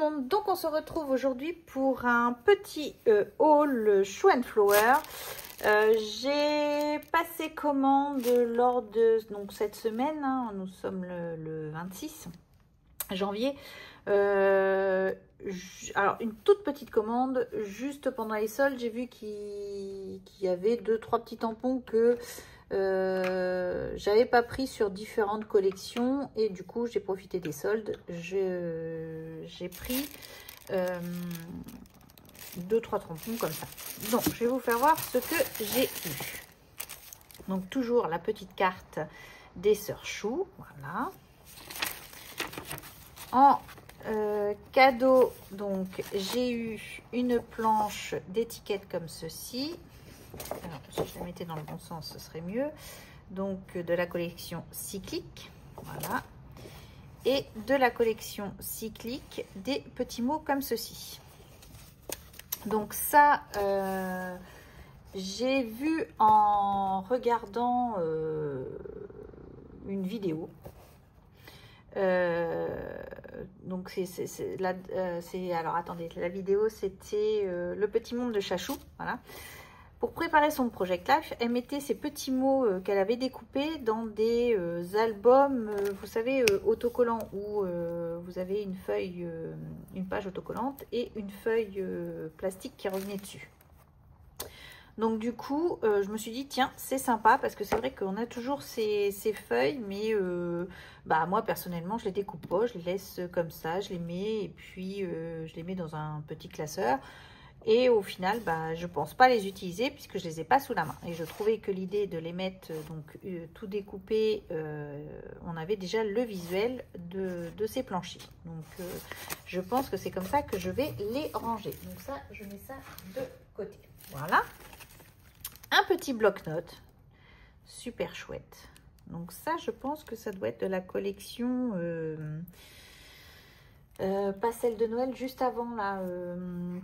monde, donc on se retrouve aujourd'hui pour un petit haul Shoe & Flower. J'ai passé commande lors de donc, cette semaine, hein, nous sommes le 26 janvier. Alors une toute petite commande, juste pendant les soldes, j'ai vu qu'il y avait 2-3 petits tampons que j'avais pas pris sur différentes collections et du coup j'ai profité des soldes. J'ai pris 2-3 tampons comme ça. Donc je vais vous faire voir ce que j'ai eu. Donc toujours la petite carte des sœurs Chou, voilà. En cadeau, donc j'ai eu une planche d'étiquette comme ceci. Alors, si je la mettais dans le bon sens, ce serait mieux. Donc, de la collection cyclique, voilà. Et de la collection cyclique, des petits mots comme ceci. Donc ça, j'ai vu en regardant une vidéo. Donc alors attendez, la vidéo c'était le petit monde de Chachou, voilà. Pour préparer son Project Life, elle mettait ces petits mots qu'elle avait découpés dans des albums, vous savez, autocollants, où vous avez une feuille, une page autocollante et une feuille plastique qui revenait dessus. Donc du coup, je me suis dit, tiens, c'est sympa, parce que c'est vrai qu'on a toujours ces feuilles, mais bah, moi, personnellement, je les découpe pas, je les laisse comme ça, je les mets, et puis je les mets dans un petit classeur. Et au final, bah, je ne pense pas les utiliser puisque je ne les ai pas sous la main. Et je trouvais que l'idée de les mettre donc, tout découpé, on avait déjà le visuel de ces planchers. Donc, je pense que c'est comme ça que je vais les ranger. Donc ça, je mets ça de côté. Voilà. Un petit bloc-notes. Super chouette. Donc ça, je pense que ça doit être de la collection... pas celle de Noël, juste avant la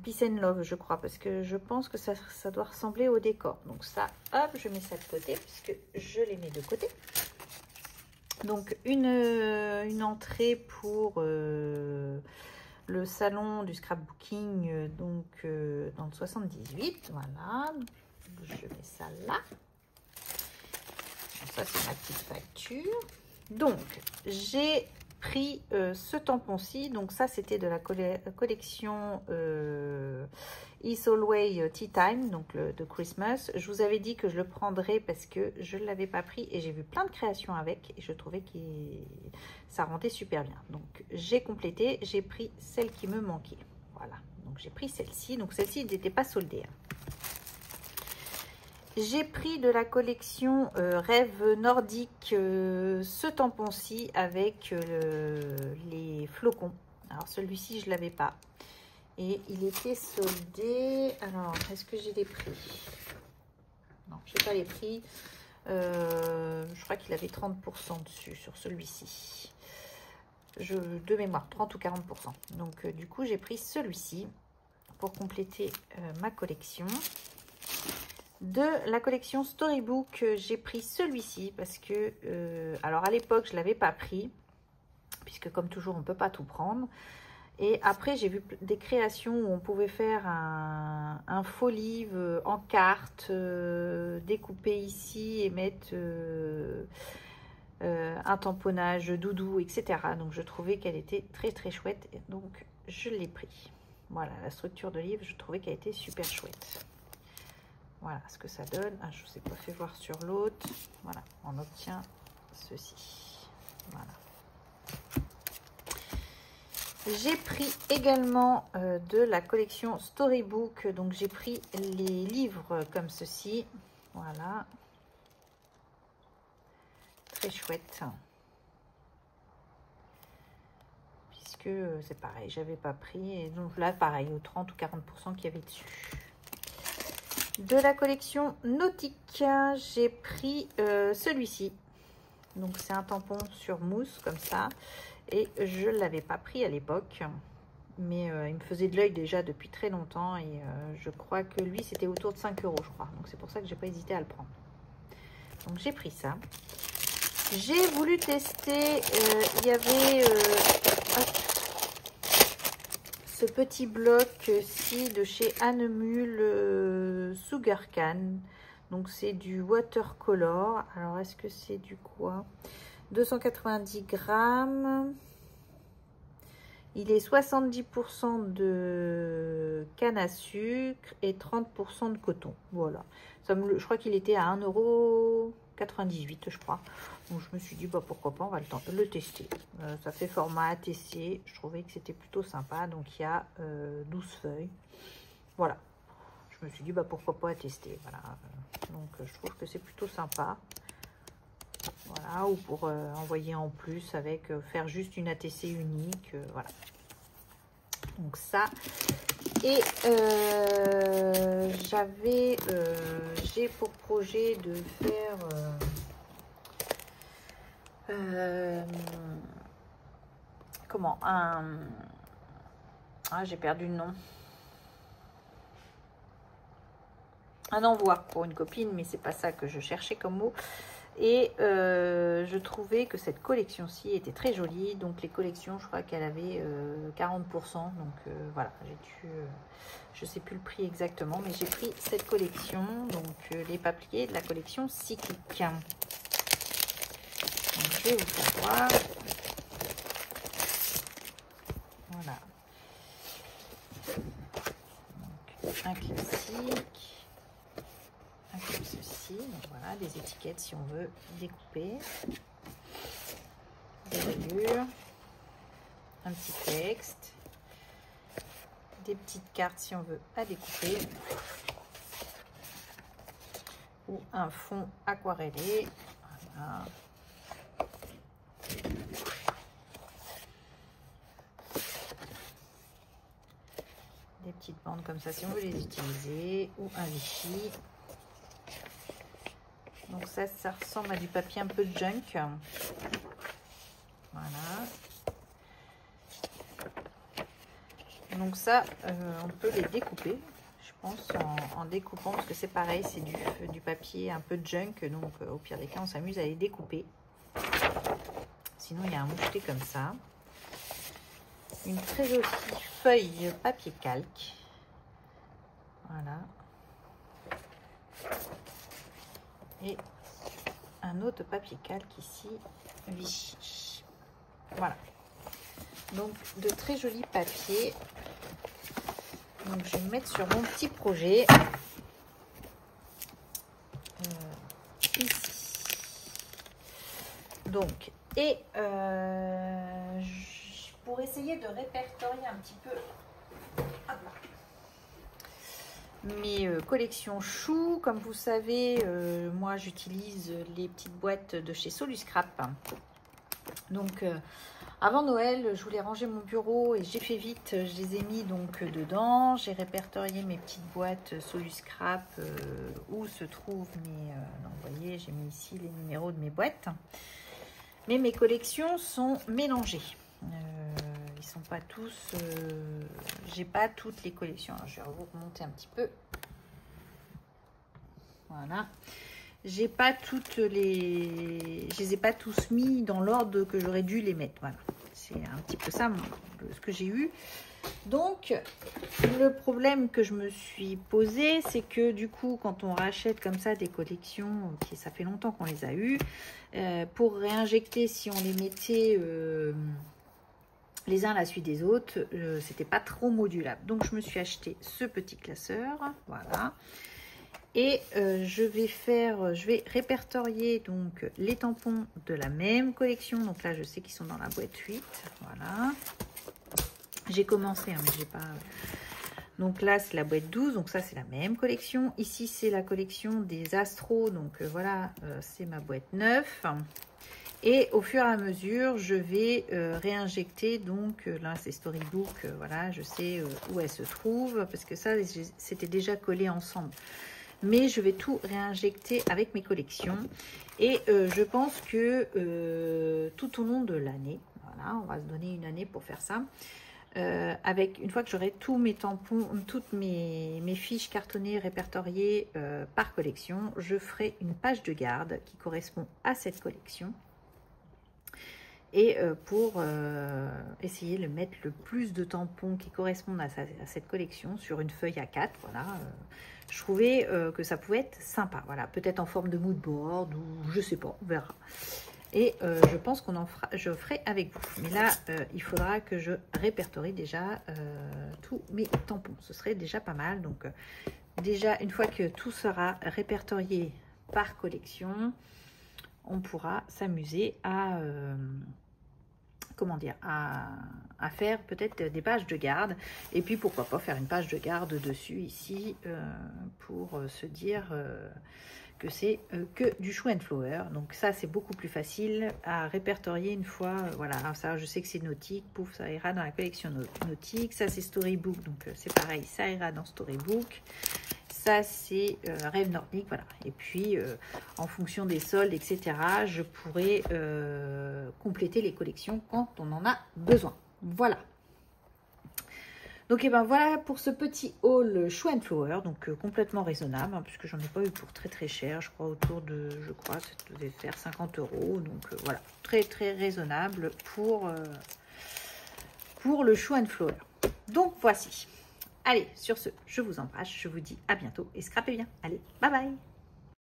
Peace and Love, je crois, parce que je pense que ça doit ressembler au décor. Donc ça, hop, je mets ça de côté, puisque je les mets de côté. Donc une entrée pour le salon du scrapbooking, donc dans le 78, voilà. Je mets ça là. Ça, c'est ma petite facture. Donc, j'ai pris ce tampon-ci, donc ça c'était de la collection It's Always Tea Time, donc de Christmas. Je vous avais dit que je le prendrais parce que je ne l'avais pas pris et j'ai vu plein de créations avec et je trouvais que ça rendait super bien. Donc j'ai complété, j'ai pris celle qui me manquait. Voilà, donc j'ai pris celle-ci, donc celle-ci n'était pas soldée. J'ai pris de la collection Rêve Nordique ce tampon-ci avec les flocons. Alors celui-ci, je ne l'avais pas. Et il était soldé. Alors, est-ce que j'ai les prix? Non, je n'ai pas les prix. Je crois qu'il avait 30% dessus sur celui-ci. De mémoire, 30 ou 40%. Donc, du coup, j'ai pris celui-ci pour compléter ma collection. De la collection Storybook, j'ai pris celui-ci parce que, alors à l'époque, je ne l'avais pas pris, puisque comme toujours, on ne peut pas tout prendre. Et après, j'ai vu des créations où on pouvait faire un faux livre en carte, découpé ici et mettre un tamponnage doudou, etc. Donc, je trouvais qu'elle était très, très chouette. Et donc, je l'ai pris. Voilà, la structure de livre, je trouvais qu'elle était super chouette. Voilà ce que ça donne. Ah, je ne vous ai pas fait voir sur l'autre. Voilà, on obtient ceci. Voilà. J'ai pris également de la collection Storybook. Donc, j'ai pris les livres comme ceci. Voilà. Très chouette. Puisque c'est pareil, j'avais pas pris. Et donc là, pareil, aux 30 ou 40% qu'il y avait dessus. De la collection Nautique, j'ai pris celui-ci. Donc c'est un tampon sur mousse comme ça. Et je ne l'avais pas pris à l'époque. Mais il me faisait de l'œil déjà depuis très longtemps. Et je crois que lui c'était autour de 5 €, je crois. Donc c'est pour ça que j'ai pas hésité à le prendre. Donc j'ai pris ça. J'ai voulu tester. Il y avait ce petit bloc-ci de chez Annemule Sugar Can. Donc c'est du watercolor. Alors est-ce que c'est du quoi? 290 grammes. Il est 70% de canne à sucre et 30% de coton. Voilà. Je crois qu'il était à 1,98 €, je crois. Donc je me suis dit, bah, pourquoi pas, on va le tester. Ça fait format ATC. Je trouvais que c'était plutôt sympa. Donc il y a 12 feuilles. Voilà. Je me suis dit, bah, pourquoi pas tester. Voilà. Donc je trouve que c'est plutôt sympa. Voilà, ou pour envoyer en plus avec faire juste une ATC unique, voilà. Donc ça, et j'ai pour projet de faire comment j'ai perdu le nom. Un envoi pour une copine, mais c'est pas ça que je cherchais comme mot. Et je trouvais que cette collection-ci était très jolie. Donc les collections, je crois qu'elle avait 40%. Donc voilà, j'ai dû, je sais plus le prix exactement, mais j'ai pris cette collection. Donc les papiers de la collection cyclique. Donc, je vais vous faire voir. Voilà. Donc, un classique. Comme ceci, donc voilà, des étiquettes si on veut découper, des rayures, un petit texte, des petites cartes si on veut à découper, ou un fond aquarellé. Voilà. Des petites bandes comme ça si on veut les utiliser, ou un Vichy. Donc ça ressemble à du papier un peu junk. Voilà. Donc ça, on peut les découper, je pense, en découpant, parce que c'est pareil, c'est du papier un peu junk. Donc au pire des cas, on s'amuse à les découper. Sinon, il y a un moucheté comme ça. Une très jolie feuille papier calque. Voilà. Et un autre papier calque ici, Vichy. Voilà. Donc de très jolis papiers. Donc je vais me mettre sur mon petit projet. Ici. Donc, et pour essayer de répertorier un petit peu mes collections choux, comme vous savez, moi j'utilise les petites boîtes de chez Soluscrap. Donc avant Noël, je voulais ranger mon bureau et j'ai fait vite, je les ai mis donc dedans. J'ai répertorié mes petites boîtes Soluscrap où se trouvent mes... donc vous voyez, j'ai mis ici les numéros de mes boîtes. Mais mes collections sont mélangées. Ils sont pas tous... j'ai pas toutes les collections. Alors, je vais vous remonter un petit peu. Voilà. J'ai pas toutes les... Je les ai pas tous mis dans l'ordre que j'aurais dû les mettre. Voilà. C'est un petit peu ça ce que j'ai eu. Donc, le problème que je me suis posé, c'est que du coup, quand on rachète comme ça des collections, ça fait longtemps qu'on les a eues, pour réinjecter, si on les mettait les uns à la suite des autres, c'était pas trop modulable. Donc, je me suis acheté ce petit classeur, voilà. Et je vais répertorier donc les tampons de la même collection. Donc là, je sais qu'ils sont dans la boîte 8, voilà. J'ai commencé, hein, mais j'ai pas... Donc là, c'est la boîte 12, donc ça, c'est la même collection. Ici, c'est la collection des Astros, donc voilà, c'est ma boîte 9. Et au fur et à mesure, je vais réinjecter, donc là, c'est Storybook, voilà, je sais où elle se trouve, parce que ça, c'était déjà collé ensemble. Mais je vais tout réinjecter avec mes collections. Et je pense que tout au long de l'année, voilà, on va se donner une année pour faire ça, une fois que j'aurai tous mes tampons, toutes mes fiches cartonnées répertoriées par collection, je ferai une page de garde qui correspond à cette collection. Et pour essayer de mettre le plus de tampons qui correspondent à cette collection sur une feuille A4, voilà, je trouvais que ça pouvait être sympa, voilà, peut-être en forme de mood board ou je sais pas, on verra. Et je pense je ferai avec vous. Mais là, il faudra que je répertorie déjà tous mes tampons. Ce serait déjà pas mal. Donc déjà, une fois que tout sera répertorié par collection, on pourra s'amuser à, comment dire, à faire peut-être des pages de garde. Et puis pourquoi pas faire une page de garde dessus ici pour se dire que c'est que du Shoe and Flower. Donc ça, c'est beaucoup plus facile à répertorier une fois. Voilà, alors ça, je sais que c'est nautique. Pouf, ça ira dans la collection nautique. Ça, c'est Storybook. Donc c'est pareil, ça ira dans Storybook. Ça, c'est Rêve Nordique, voilà. Et puis, en fonction des soldes, etc., je pourrai compléter les collections quand on en a besoin. Voilà. Donc, et ben voilà pour ce petit haul Shoe and Flower, donc complètement raisonnable, hein, puisque j'en ai pas eu pour très très cher, je crois autour de, ça devait faire 50 €, donc voilà, très très raisonnable pour le Shoe and Flower. Donc voici. Allez, sur ce, je vous embrasse, je vous dis à bientôt et scrapez bien. Allez, bye bye!